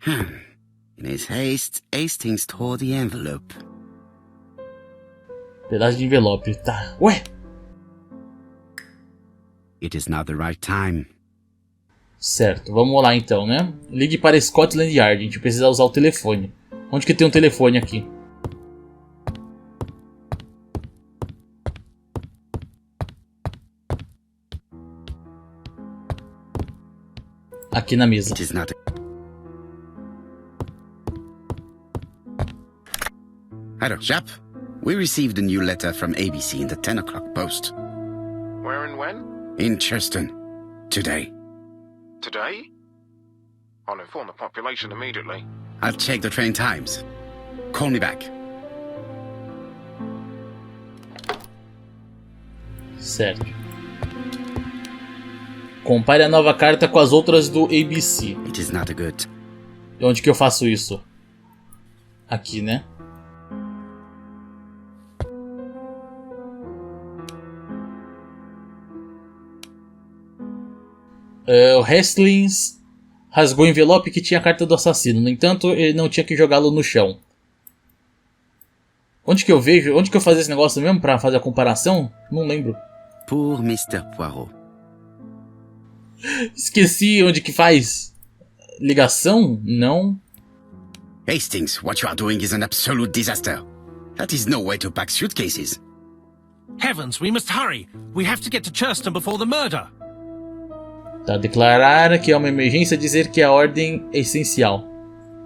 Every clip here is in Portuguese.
In his haste, Hastings tore the envelope. Pedaço de envelope, tá. Ué? It is not the right time. Certo, vamos lá então, né? Ligue para Scotland Yard, a gente precisa usar o telefone. Onde que tem um telefone aqui? Aqui na mesa. It is not. Hello, chap. We received a new letter from ABC in the 10 o'clock post. Where and when? In Churston. Today. Today? I'll inform the population immediately. I'll check the train times. Call me back. Certo. Compare a nova carta com as outras do ABC. It is not a good. E onde que eu faço isso? Aqui, né? O Hastings rasgou o envelope que tinha a carta do assassino. No entanto, ele não tinha que jogá-lo no chão. Onde que eu vejo? Onde que eu fazia esse negócio mesmo pra fazer a comparação? Não lembro. Pour Mr. Poirot. Esqueci onde que faz. Ligação? Não. Hastings, what you are doing is an absolute disaster. That is no way to pack suitcases. Heavens, we must hurry. We have to get to Churston before the murder. Tá, declarar que é uma emergência, dizer que a ordem é essencial.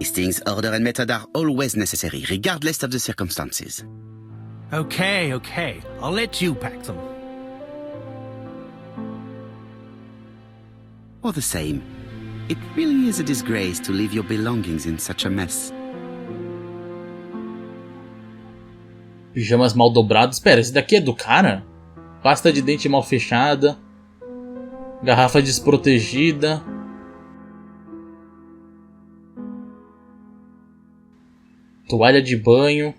Hastings' order and method are always necessary, regardless of the circumstances. Okay. I'll let you pack them. All the same, it really is a disgrace to leave your belongings in such a mess. Pijamas mal dobrados. Espera, esse daqui é do cara? Pasta de dente mal fechada. Garrafa desprotegida. Toalha de banho.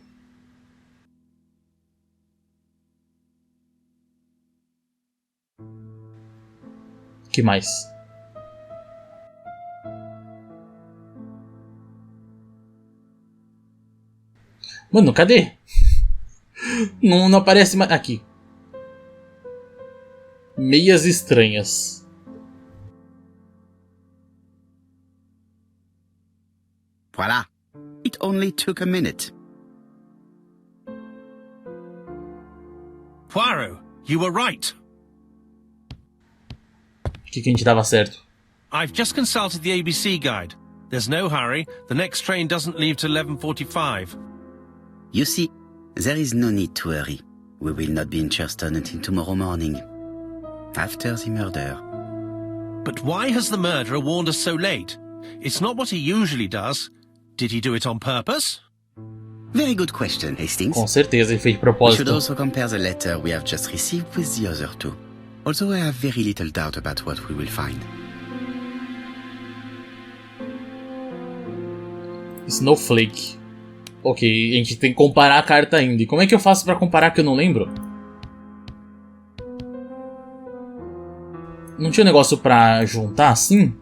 Que mais? Mano, cadê? Não aparece mais. Aqui. Meias estranhas. Voilà. It only took a minute. Poirot, you were right. O que a gente dava certo? I've just consulted the ABC guide. There's no hurry. The next train doesn't leave till 11:45. You see, there is no need to hurry. We will not be in Churston until tomorrow morning. After the murder. But why has the murderer warned us so late? It's not what he usually does. Did he do it on purpose? Very good question, Hastings. Com certeza, ele fez de We should propósito. also compare the letter we have just received with the other two. Although I have very little doubt about what we will find. Snowflake. Ok, a gente tem que comparar a carta ainda. E como é que eu faço pra comparar que eu não lembro? Não tinha um negócio pra juntar assim?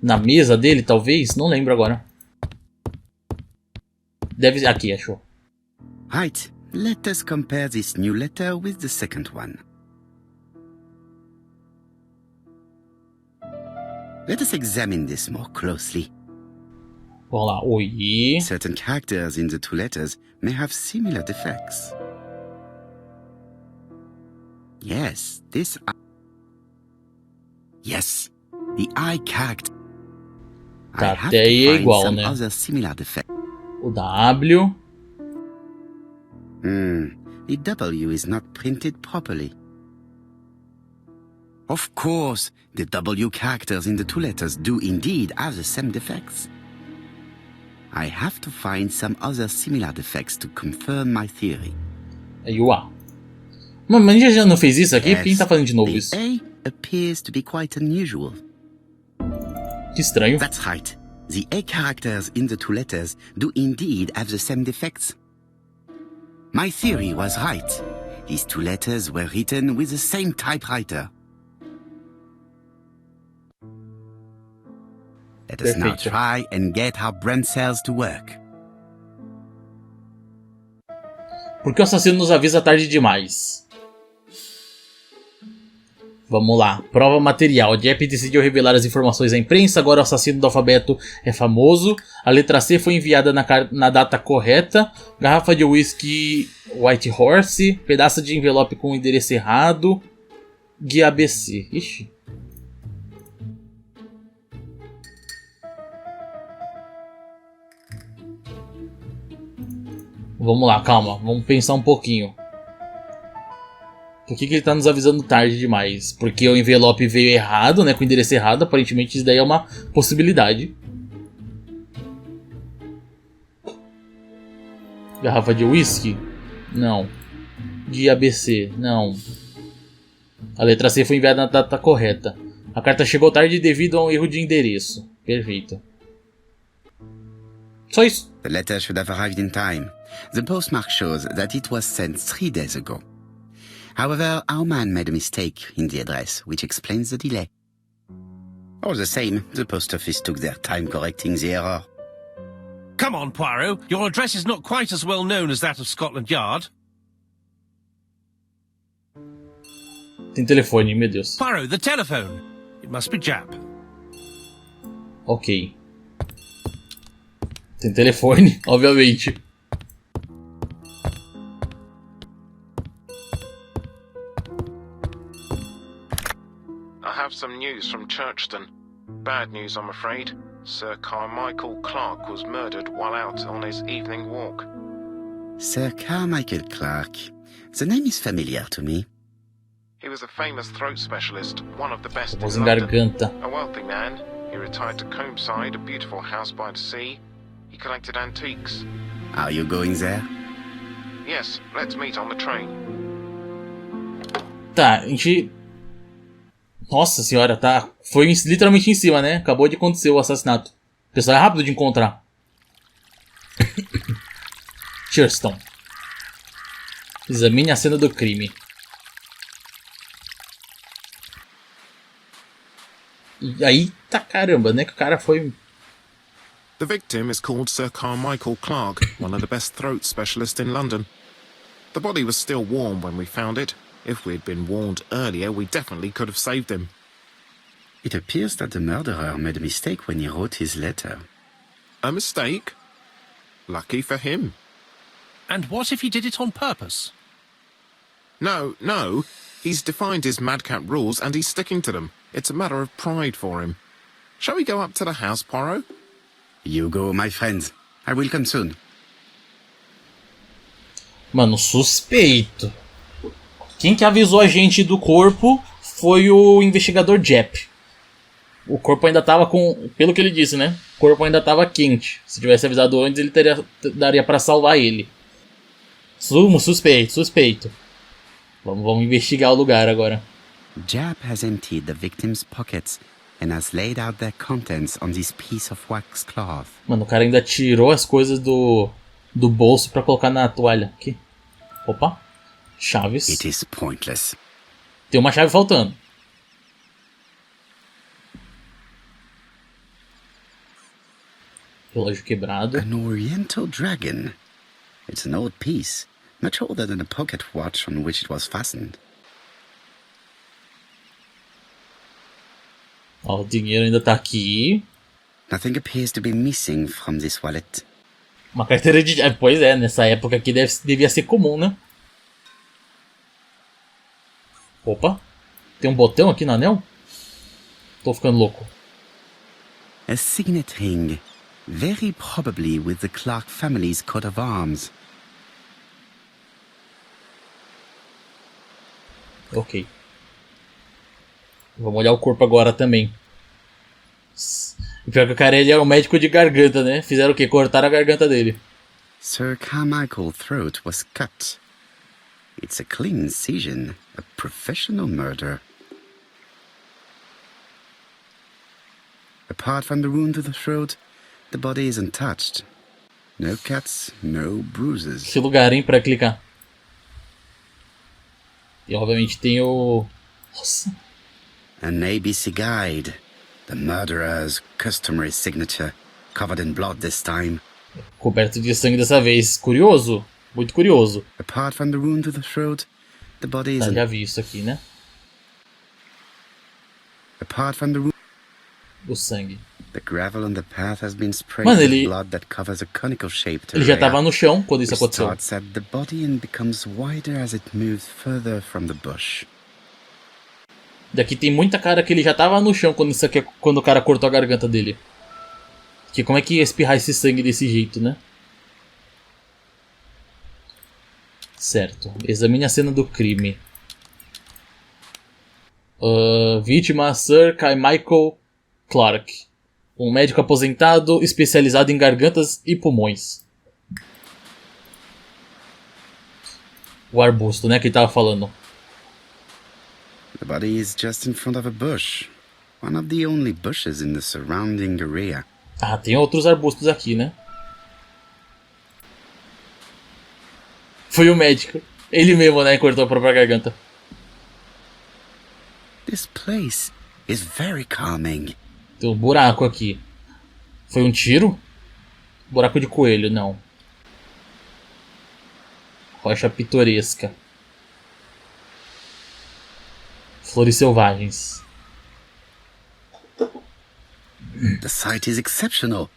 Na mesa dele, talvez? Não lembro agora. Deve... Aqui, achou. Right, let us compare this new letter with the second one. Let us examine this more closely. Vamos lá. Oi. Certain characters in the two letters may have similar defects. Yes, this... Yes, the I character. Tá, I have até aí to é find igual, some né? other similar defects. O W. The W is not printed properly. Of course, the W characters in the two letters do indeed have the same defects. I have to find some other similar defects to confirm my theory. Aí o A. Mas a gente já não fez isso aqui? Yes, Por que a gente tá fazendo de novo the isso? A appears to be quite unusual. Que estranho. That's right. The A characters in the two letters do indeed have the same defects. My theory was right. These two letters were written with the same typewriter. Let us now Perfeito. try and get our brain cells to work. Por que o assassino nos avisa tarde demais? Vamos lá. Prova material. Jeff decidiu revelar as informações à imprensa. Agora o assassino do alfabeto é famoso. A letra C foi enviada na data correta. Garrafa de whisky White Horse. Pedaço de envelope com o endereço errado. Guia ABC. Ixi. Vamos lá, calma. Vamos pensar um pouquinho. Por que ele tá nos avisando tarde demais? Porque o envelope veio errado, né? Com o endereço errado. Aparentemente isso daí é uma possibilidade. Garrafa de whisky? Não. Guia ABC? Não. A letra C foi enviada na data correta. A carta chegou tarde devido a um erro de endereço. Perfeito. Só isso. The letter should have arrived in time. The postmark shows that it was sent 3 days ago. However, our man made a mistake in the address, which explains the delay. All the same, the post office took their time correcting the error. Come on, Poirot. Your address is not quite as well known as that of Scotland Yard. Tem telefone, meu Deus. Poirot, the telephone. It must be Jap. Ok. Tem telefone, obviamente. I have some news from Churston. Bad news, I'm afraid. Sir Carmichael Clark was murdered while out on his evening walk. Sir Carmichael Clark. The name is familiar to me. He was a famous throat specialist, one of the best Voz in em London. garganta. A wealthy man, he retired to Combside, a beautiful house by the sea. He collected antiques. Are you going there? Yes, let's meet on the train. Tá, a gente... Nossa senhora, tá. Foi literalmente em cima, né? Acabou de acontecer o assassinato. O pessoal é rápido de encontrar. Churston. Examine a cena do crime. E aí, tá caramba, né? Que o cara foi... The victim is called Sir Carmichael Clark, one of the best throat specialists in London. The body was still warm when we found it. If we'd been warned earlier, we definitely could have saved him. It appears that the murderer made a mistake when he wrote his letter. A mistake? Lucky for him. And what if he did it on purpose? No. He's defined his madcap rules and he's sticking to them. It's a matter of pride for him. Shall we go up to the house, Poirot? You go, my friends. I will come soon. Mano, suspeito. Quem que avisou a gente do corpo foi o investigador Jeff. O corpo ainda tava com... Pelo que ele disse, né? O corpo ainda tava quente. Se tivesse avisado antes, ele daria pra salvar ele. Suspeito. Vamos investigar o lugar agora. Jap has emptied the victim's pockets and has laid out their contents on this piece of wax cloth. Mano, o cara ainda tirou as coisas do bolso pra colocar na toalha. Aqui. Opa. Chaves. It is pointless. Tem uma chave faltando. Relógio quebrado. An oriental dragon. It's an old piece, much older than the pocket watch on which it was fastened. Ó, o dinheiro ainda tá aqui. Nothing appears to be missing from this wallet. Uma carteira de... Pois é, nessa época aqui devia ser comum, né? Opa. Tem um botão aqui no anel? Tô ficando louco. A signet ring. Very probably with the Clark family's coat of arms. Ok. Vamos olhar o corpo agora também. O pior que o cara, ele é um médico de garganta, né? Fizeram o quê? Cortaram a garganta dele. Sir Carmichael's throat was cut. It's a clean incision, a professional murder. Apart from the wound to the throat, the body is untouched. No cuts, no bruises. Que lugar, hein, pra clicar. E obviamente tem o... Nossa. An ABC guide. The murderer's customary signature, covered in blood this time. Coberto de sangue dessa vez. Curioso? Muito curioso. Apart from the wound to the throat, the body Tá, isn't... já vi isso aqui, né? Apart from the wound, O sangue. the gravel on the path has been sprayed Mano, with ele- blood that covers a conical shaped Ele já area, tava no chão quando isso which aconteceu. starts at the body and becomes wider as it moves further from the bush. Daqui tem muita cara que ele já tava no chão quando o cara cortou a garganta dele. Que como é que ia espirrar esse sangue desse jeito, né? Certo. Examine a cena do crime. Vítima Sir Michael Clark. Um médico aposentado especializado em gargantas e pulmões. O arbusto, né, que ele tava falando. The body is just in front of a bush. One of the only bushes in the surrounding area. Ah, tem outros arbustos aqui, né? Foi o médico. Ele mesmo, né, cortou a própria garganta. This place is very calming. Tem um buraco aqui. Foi um tiro? Buraco de coelho, não. Rocha pitoresca. Flores selvagens. The sight is exceptional.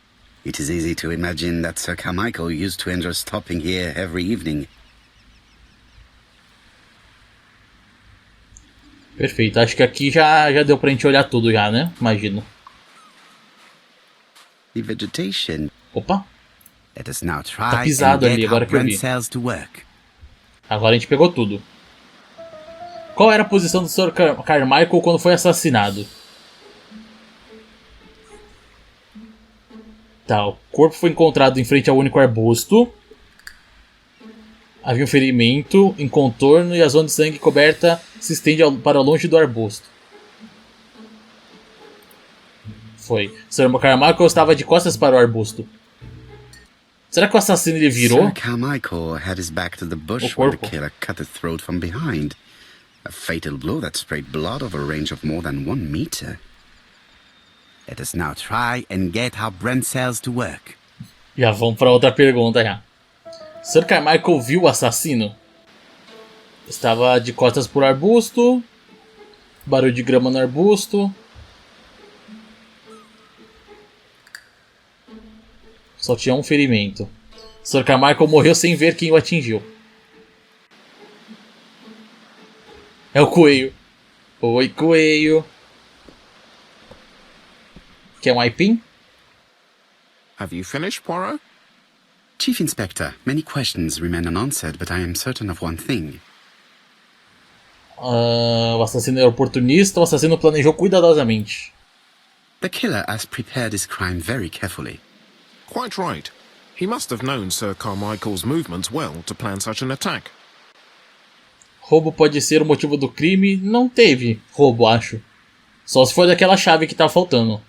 It is easy to imagine that Sir Carmichael used to enjoy stopping here every evening. Perfeito. Acho que aqui já deu pra gente olhar tudo já, né? Imagino. The vegetation. Opa. Let us now Tá try and pisado ali, get agora our que eu brain vi. cells to work. Agora a gente pegou tudo. Qual era a posição do Sr. Carmichael quando foi assassinado? Tá, o corpo foi encontrado em frente ao único arbusto. Havia um ferimento em contorno e a zona de sangue coberta se estende para longe do arbusto. Foi. Sr. Carmichael estava de costas para o arbusto. Será que o assassino ele virou? Sir Carmichael had his back to the bush O when the corpo. killer cut the throat from behind. A fatal blow that sprayed blood over a range of more than 1 meter. Let us now try and get our brain cells to work. Já vamos para outra pergunta já. Sr. Carmichael viu o assassino? Estava de costas por arbusto. Barulho de grama no arbusto. Só tinha um ferimento. Sr. Carmichael morreu sem ver quem o atingiu. É o coelho. Oi, coelho. Quer um aipim? Have you finished, Poirot? Chief Inspector, many questions remain unanswered, but I am certain of one thing. O assassino é oportunista. O assassino planejou cuidadosamente. The killer has prepared his crime very carefully. Quite right. He must have known Sir Carmichael's movements well to plan such an attack. Roubo pode ser o motivo do crime? Não teve roubo, acho. Só se for daquela chave que tá faltando. O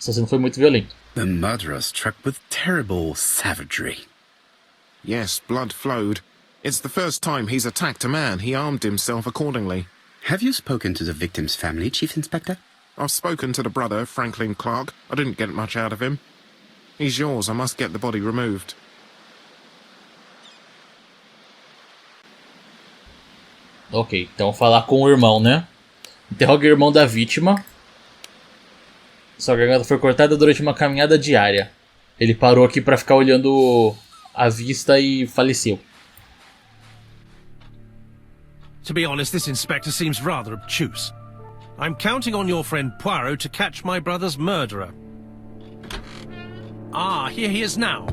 assassino foi muito violento. The murderer struck with terrible savagery. Yes, blood flowed. It's the first time he's attacked a man. He armed himself accordingly. Have you spoken to the victim's family, Chief Inspector? I've spoken to the brother, Franklin Clark. I didn't get much out of him. He's yours. I must get the body removed. Ok, então falar com o irmão, né? Interroga o irmão da vítima. Sua garganta foi cortada durante uma caminhada diária. Ele parou aqui pra ficar olhando a vista e faleceu. To be honest, this inspector seems rather obtuse. I'm counting on your friend Poirot to catch my brother's murderer. Ah, here he is now.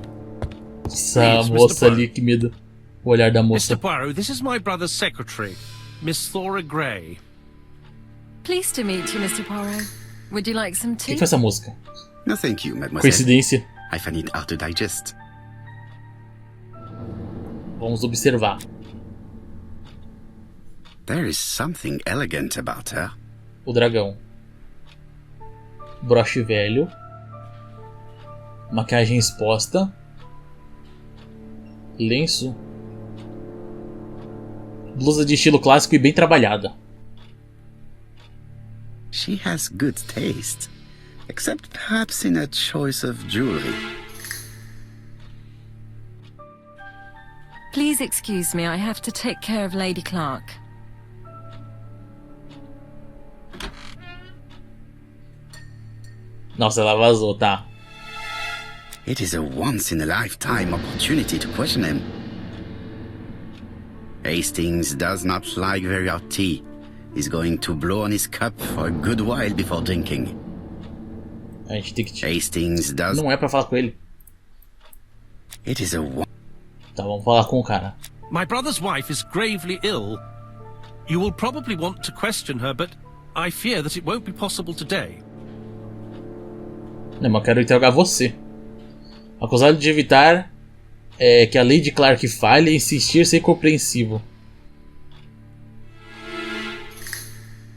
Essa Please, Mr. moça Poirot. ali, que medo. O olhar da moça. Mr. Poirot, this is my brother's secretary, Miss Thora Gray. Pleased to meet you, Mr. Poirot. Would you like some O que tea? foi essa música? No, thank you, mademoiselle. Coincidência? I find it hard to digest. Vamos observar. There is something elegant about her. O dragão. Broche velho. Maquiagem exposta. Lenço. Blusa de estilo clássico e bem trabalhada. She has good taste, except perhaps in her choice of jewelry. Please excuse me, I have to take care of Lady Clark. Nossa, ela vazou, tá. It is a once-in-a-lifetime opportunity to question him. Hastings does not like very hot tea. He's going to blow on his cup for a good while before drinking. A gente tem que... Hastings does... Não é pra falar com ele. It is a... Tá, vamos falar com o cara. My brother's wife is gravely ill. You will probably want to question her, but I fear that it won't be possible today. Não, mas eu quero interrogar você. Acusado de evitar que a Lady Clark fale e insistir ser compreensivo.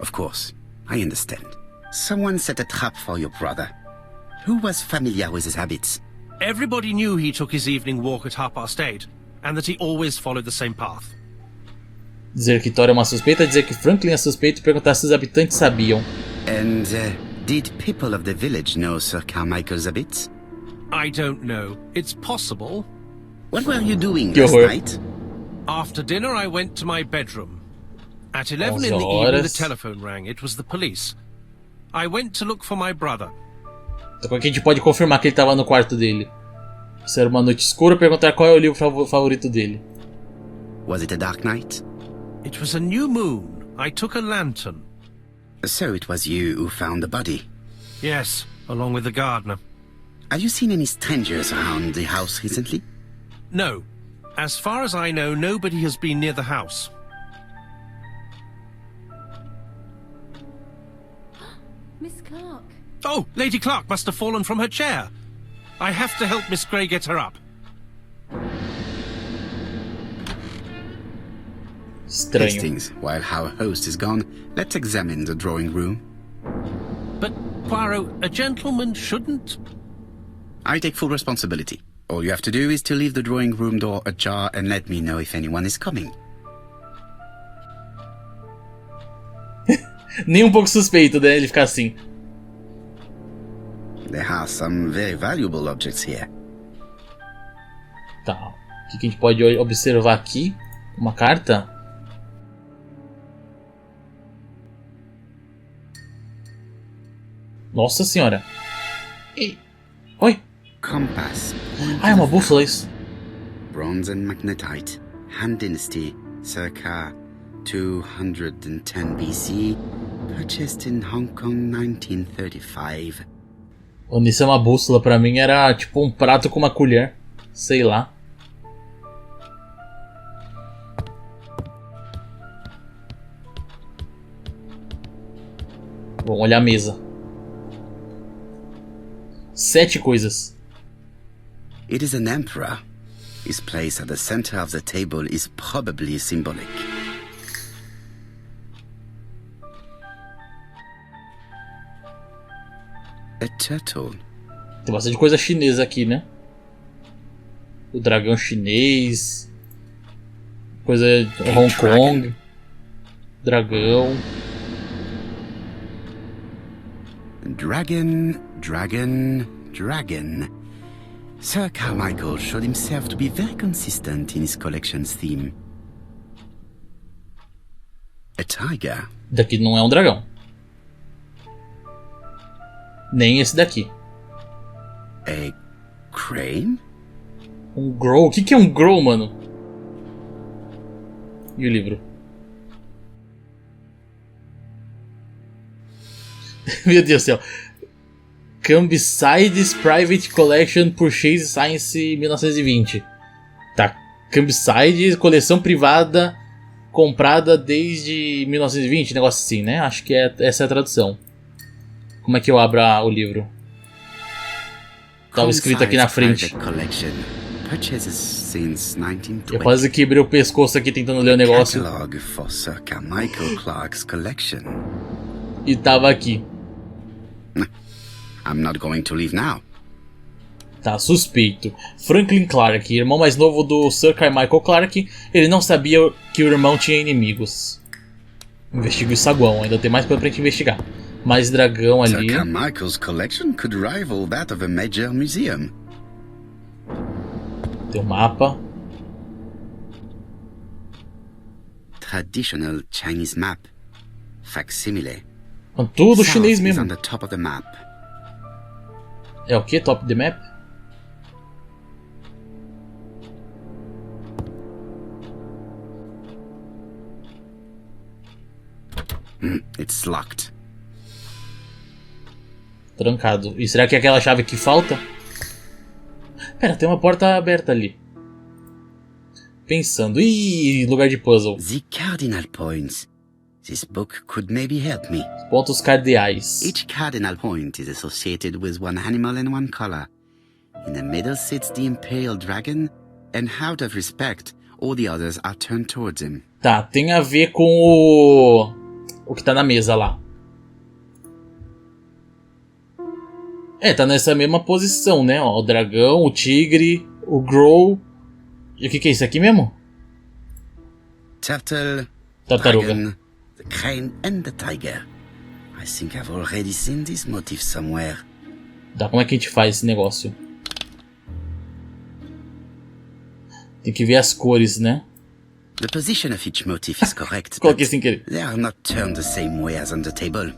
Of course, I understand. Someone set a trap for your brother. Who was familiar with his habits? Everybody knew he took his evening walk at 8:30, and that he always followed the same path. Dizer que Tora é uma suspeita, dizer que Franklin é suspeito e perguntar se os habitantes sabiam. And did people of the village know Sir Carmichael's habits? I don't know. It's possible. What were you doing Que last horror. night? After dinner, I went to my bedroom. At 11 in the 11 evening, the horas. telephone rang. It was the police. I went to look for my brother. Então como é que a gente pode confirmar que ele estava no quarto dele? Se era uma noite escura, perguntar qual é o livro favorito dele. Was it a dark night? It was a new moon. I took a lantern. So it was you who found the body. Yes, along with the gardener. Have you seen any strangers around the house recently? No. As far as I know, nobody has been near the house. Miss Clark. Oh, Lady Clark must have fallen from her chair. I have to help Miss Grey get her up. Estranho. Hastings, while our host is gone, let's examine the drawing room. But, Poirot, a gentleman shouldn't... I take full responsibility. All you have to do is to leave the drawing room door ajar and let me know if anyone is coming. Nem um pouco suspeito, né? Ele ficar assim. There are some very valuable objects here. Tá. O que a gente pode observar aqui? Uma carta? Nossa senhora. Ei. Oi. Compass. Ah, é uma bússola isso. Bronze and magnetite. Han Dynasty. Circa 210 BC. Purchased in Hong Kong 1935. Isso é uma bússola, pra mim era tipo um prato com uma colher. Sei lá. Vamos olhar a mesa. 7 coisas. It is an emperor. His place at the center of the table is probably symbolic. A turtle. Tem bastante coisa chinesa aqui, né? O dragão chinês. Coisa de Hong Kong. Dragão. Dragon. Sir Carmichael showed himself to be very consistent in his collection's theme. A tiger. Daqui não é um dragão. Nem esse daqui. A crane? Um grow? O que é um grow, mano? E o livro? Meu Deus do céu. Cambisides Private Collection Purchase Science 1920. Tá. Cambisides, coleção privada comprada desde 1920, negócio assim, né? Acho que essa é a tradução. Como é que eu abro o livro? Tava escrito aqui na frente. Eu quase quebrei o pescoço aqui tentando ler o negócio. For Sir Carmichael Clark's collection. E tava aqui. I'm not going to leave now. Tá, suspeito. Franklin Clark, irmão mais novo do Sir Carmichael Clark, ele não sabia que o irmão tinha inimigos. Investiga o saguão, ainda tem mais coisa pra gente investigar. Mais dragão Sir ali. Carmichael's collection could rival that of a major museum. Tem um mapa. Traditional Chinese map. Facsimile. Tudo South chinês is mesmo. on the top of the map. É o que? Top the map? It's locked. Trancado. E será que é aquela chave que falta? Pera, tem uma porta aberta ali. Pensando. Ih, lugar de puzzle. The cardinal points. This book could maybe help me. Pontos cardeais. Each cardinal point is associated with one animal and one color. In the middle sits the imperial dragon, and out of respect, all the others are turned towards him. Tá, tem a ver com o que tá na mesa lá. É, tá nessa mesma posição, né? Ó, o dragão, o tigre, o grow. E o que é isso aqui mesmo? Turtle, Tartaruga. dragon, the crane and the tiger. I think I've already seen this motif somewhere. Tá, como é que a gente faz esse negócio? Tem que ver as cores, né? The position of each motif is correct, Coloquei but sem querer. they are not turned the same way as on the table.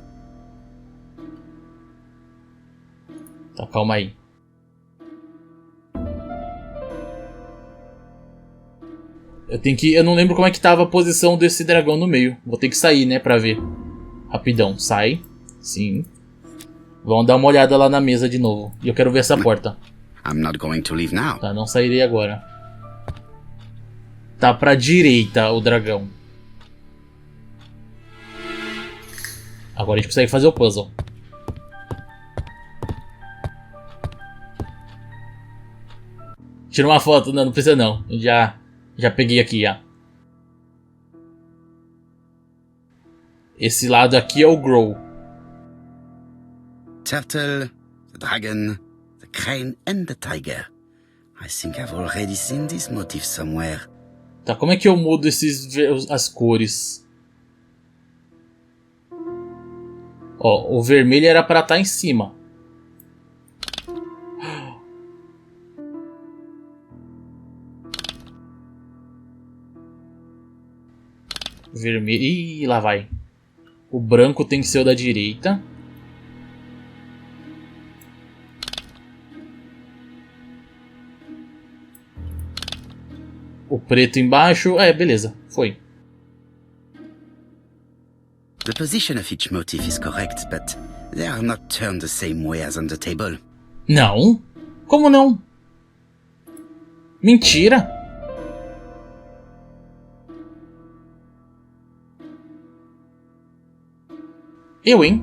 Tá, calma aí. Eu não lembro como é que tava a posição desse dragão no meio. Vou ter que sair, né, pra ver. Rapidão, sai. Sim. Vamos dar uma olhada lá na mesa de novo. E eu quero ver essa porta. I'm not going to leave now. Tá, não sairei agora. Tá pra direita o dragão. Agora a gente consegue fazer o puzzle. Tira uma foto. Não, não precisa não. Já peguei aqui, já. Esse lado aqui é o grow. Turtle, the dragon, the crane and the tiger. I think I've already seen this motif somewhere. Tá, como é que eu mudo as cores? Ó, o vermelho era pra estar em cima. Vermelho. Ih, lá vai. O branco tem que ser o da direita. O preto embaixo. É, beleza. Foi. The position of each motif is correct, but they are not turned the same way as on the table. Não? Como não? Mentira! Eu, hein?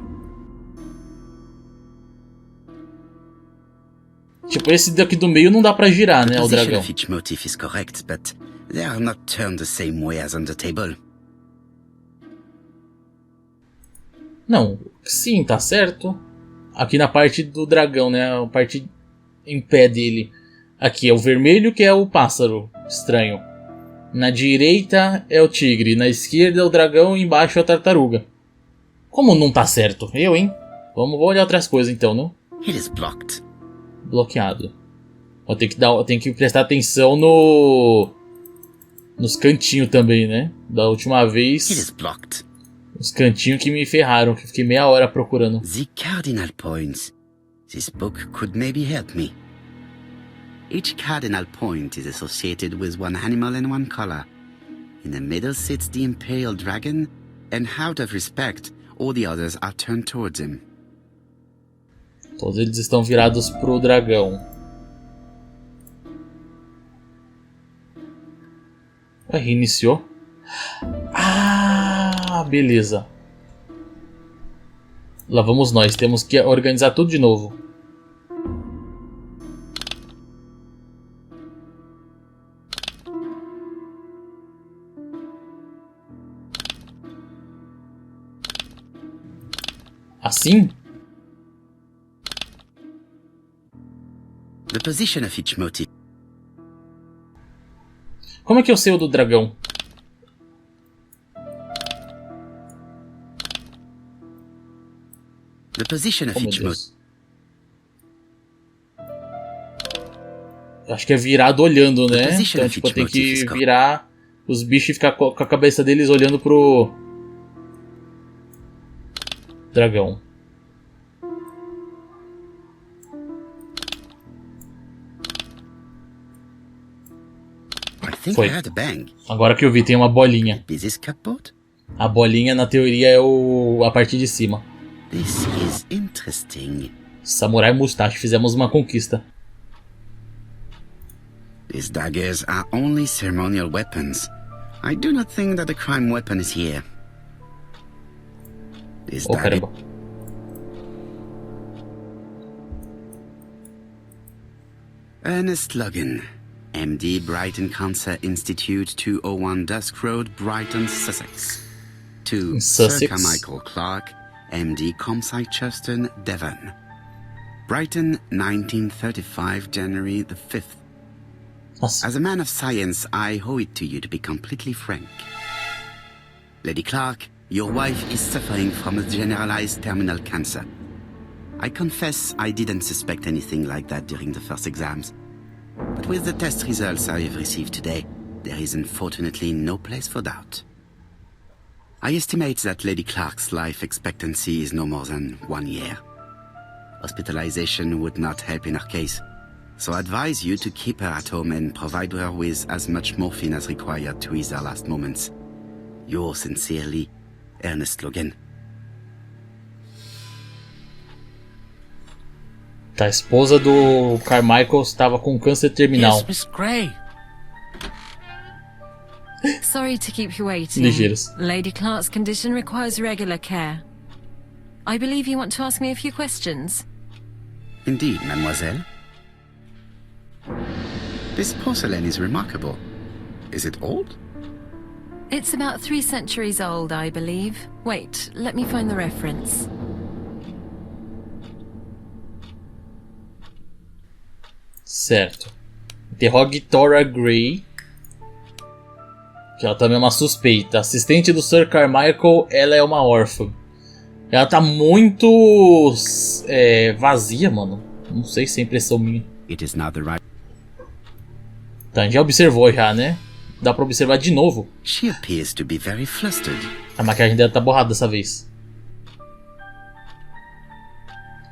Tipo, esse daqui do meio não dá pra girar, né, The o position dragão. of each motif is correct, but they are not turned the same way as on the table. Não, sim, tá certo. Aqui na parte do dragão, né, a parte em pé dele. Aqui é o vermelho, que é o pássaro estranho. Na direita é o tigre, na esquerda é o dragão e embaixo é a tartaruga. Como não tá certo? Eu, hein? Vamos olhar outras coisas então, não? It is blocked. Bloqueado. Eu tenho que prestar atenção nos cantinhos também, né? Da última It vez, is blocked. os cantinhos que me ferraram, que eu fiquei meia hora procurando. The cardinal points. This book could maybe help me. Each cardinal point is associated with one animal and one color. In the middle sits the imperial dragon, and out of respect, all the others are turned towards him. Todos eles estão virados pro dragão. Ué, reiniciou? Ah, beleza. Lá vamos nós, temos que organizar tudo de novo. Assim? The position of each motif. Como é que eu sei o do dragão? The position of Oh, meu each mood. Deus. Acho que é virado olhando, né? Então, tipo, tem que virar os bichos e ficar com a cabeça deles olhando pro dragão. I think I heard a bang. Agora que eu vi, tem uma bolinha. Is this cupboard? A bolinha, na teoria, é a parte de cima. This is interesting. Samurai Mustache, fizemos uma conquista. These daggers are only ceremonial weapons. I do not think that the crime weapon is here. This Oh, dagger... caramba. Ernest Logan, MD, Brighton Cancer Institute, 201 Dusk Road, Brighton, Sussex. To In Sir Sussex. Carmichael Clark, MD, Comsite, Churston, Devon. Brighton, 1935, January the 5th. Nossa. As a man of science, I owe it to you to be completely frank. Lady Clark, your wife is suffering from a generalized terminal cancer. I confess I didn't suspect anything like that during the first exams. But with the test results I have received today, there is unfortunately no place for doubt. I estimate that Lady Clark's life expectancy is no more than 1 year. Hospitalization would not help in her case, so I advise you to keep her at home and provide her with as much morphine as required to ease her last moments. Yours sincerely, Ernest Logan. Tá, a esposa do Carmichael estava com câncer terminal. Yes, Miss Grey. Sorry to keep you waiting. Ligeiros. Lady Clark's condition requires regular care. I believe you want to ask me a few questions. Indeed, mademoiselle. This porcelain is remarkable. Is it old? It's about 3 centuries old, I believe. Wait, let me find the reference. Certo. Interrogue Tora Gray. Que ela também é uma suspeita. Assistente do Sir Carmichael, ela é uma órfã. Ela tá muito vazia, mano. Não sei se é impressão minha. It is not the right. Tá, a gente já observou já, né? Dá pra observar de novo. She appears to be very flustered. A maquiagem dela tá borrada dessa vez.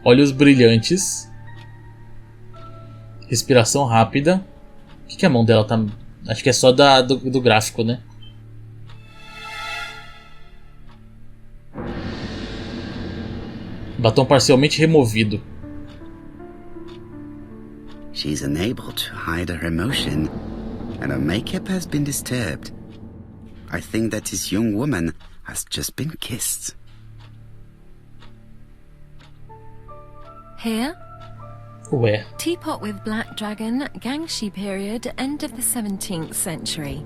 Olhos brilhantes. Respiração rápida. O que a mão dela tá... Acho que é só do gráfico, né? Batom parcialmente removido. She is unable to hide her emotion, and her makeup has been disturbed. I think that this young woman has just been kissed. Here? Ué. Teapot with black dragon, Gangshi period, end of the 17th century.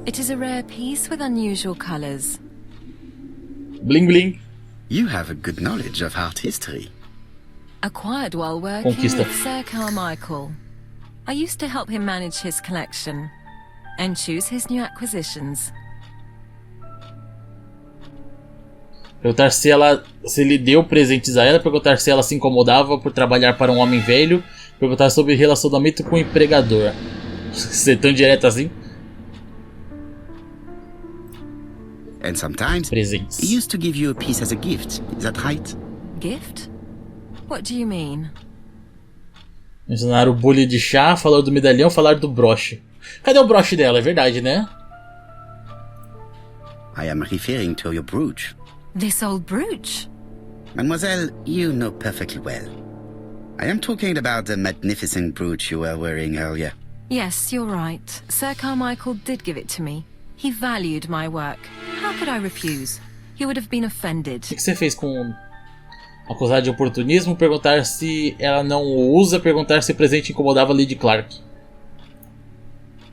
It is a rare piece with unusual colors. Bling bling. You have a good knowledge of art history. Acquired while working Conquista. with Sir Carmichael. I used to help him manage his collection and choose his new acquisitions. Perguntar se ele deu presentes a ela. Perguntar se ela se incomodava por trabalhar para um homem velho. Perguntar sobre relacionamento com o empregador. Ser tão direto assim. And sometimes Presentes. he used to give you a piece as a gift. Is that right? Gift? What do you mean? Mencionar o bule de chá, falar do medalhão, falar do broche. Cadê o broche dela? É verdade, né? I am referring to your brooch. This old brooch? Mademoiselle, you know perfectly well. I am talking about the magnificent brooch you were wearing earlier. Yes, you're right. Sir Carmichael did give it to me. He valued my work. How could I refuse? He would have been offended. O que você fez com acusar de oportunismo? Perguntar se ela não o usa. Perguntar se o presente incomodava Lady Clark.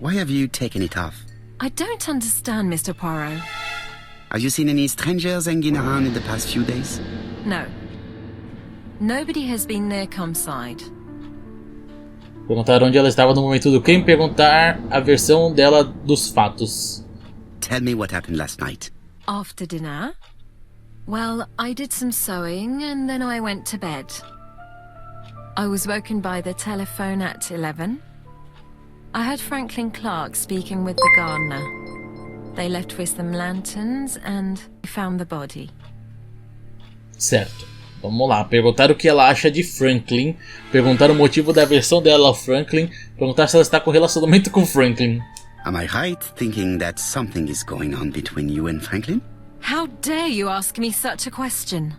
Why have you taken it off? I don't understand, Mr. Poirot. Have you seen any strangers hanging around in the past few days? No. Nobody has been near Comside. Perguntar onde ela estava no momento do crime. Perguntar a versão dela dos fatos. Tell me what happened last night. After dinner? Well, I did some sewing and then I went to bed. I was woken by the telephone at 11. I heard Franklin Clark speaking with the gardener. They left with some lanterns and found the body. Certo. Vamos lá. Perguntaram o que ela acha de Franklin. Perguntaram o motivo da aversão dela ao Franklin. Perguntaram se ela está com relacionamento com Franklin. Am I right thinking that something is going on between you and Franklin? How dare you ask me such a question?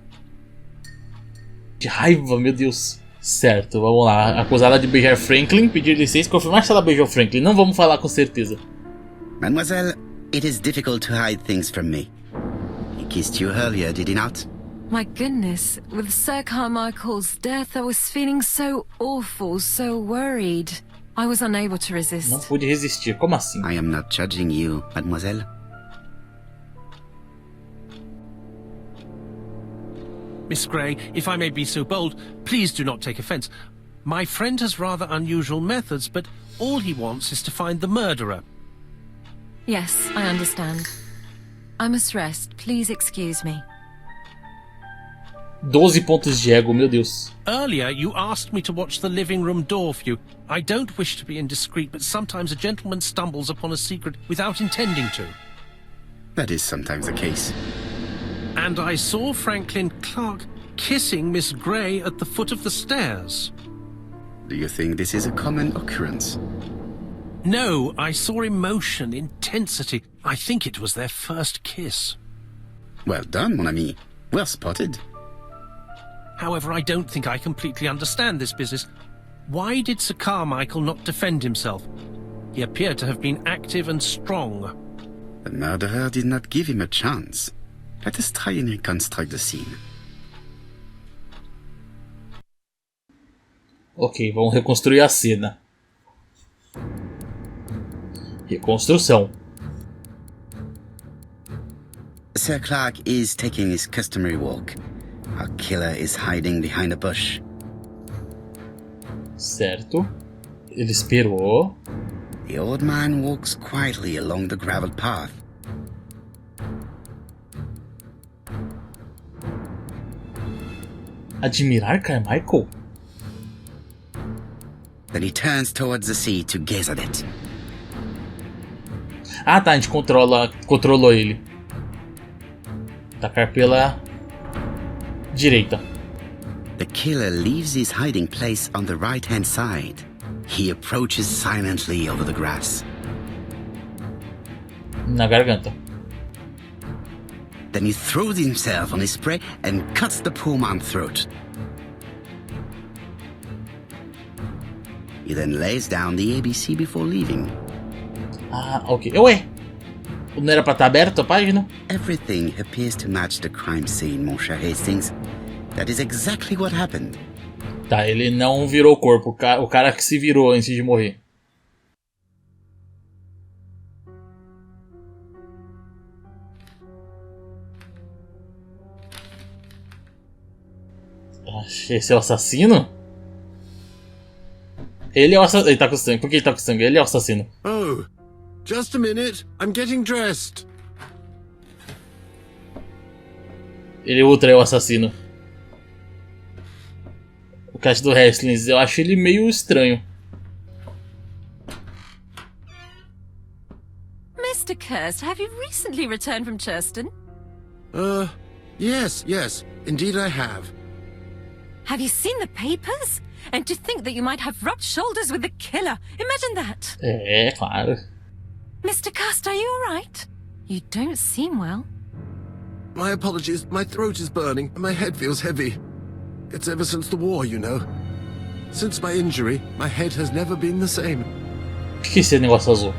De raiva, meu Deus. Certo, vamos lá. Acusar ela de beijar Franklin, pedir licença e confirmar se ela beijou Franklin. Não vamos falar com certeza. Mademoiselle, it is difficult to hide things from me. He kissed you earlier, did he not? My goodness, with Sir Carmichael's death, I was feeling so awful, so worried. I was unable to resist. Não pude resistir. Como assim? I am not judging you, mademoiselle. Miss Grey, if I may be so bold, please do not take offence. My friend has rather unusual methods, but all he wants is to find the murderer. Yes, I understand. I must rest. Please excuse me. 12 pontos de ego, meu Deus. Earlier, you asked me to watch the living room door for you. I don't wish to be indiscreet, but sometimes a gentleman stumbles upon a secret without intending to. That is sometimes the case. And I saw Franklin Clark kissing Miss Grey at the foot of the stairs. Do you think this is a common occurrence? No, I saw emotion, intensity. I think it was their first kiss. Well done, mon ami. Well spotted. However, I don't think I completely understand this business. Why did Sir Carmichael not defend himself? He appeared to have been active and strong. The murderer did not give him a chance. Let us try and reconstruct the scene. Ok, vamos reconstruir a cena. Reconstrução. Sir Clark is taking his customary walk. Our killer is hiding behind a bush. Certo. Ele esperou. The old man walks quietly along the gravel path. Admirar Carmichael? Then he turns towards the sea to gaze at it. Ah tá, a gente controlou ele. Atacar pela direita. The killer leaves his hiding place on the right-hand side. He approaches silently over the grass. Na garganta. Then he throws himself on his prey and cuts the poor man's throat. He then lays down the ABC before leaving. Ah, ok. Ué, não era pra estar aberto a página? Everything appears to match the crime scene, mon cher Hastings. That is exactly what happened. Tá, ele não virou o corpo. O cara que se virou antes de morrer. Esse é o assassino? Ele é o assassino. Ele tá com sangue. Por que ele tá com sangue? Ele é o assassino. Oh, just a minute. I'm getting dressed. Ele ultra é o assassino. O cast do Hastings, eu acho ele meio estranho. Mr. Kirst, have you recently returned from Churston? Yes. Indeed I have. Have you seen the papers? And to think that you might have rubbed shoulders with the killer. Imagine that. É, claro. Mr. Kirst, are you all right? You don't seem well. My apologies. My throat is burning and my head feels heavy. It's ever since the war, you know. Since my injury, my head has never been the same. O que é esse negócio azul?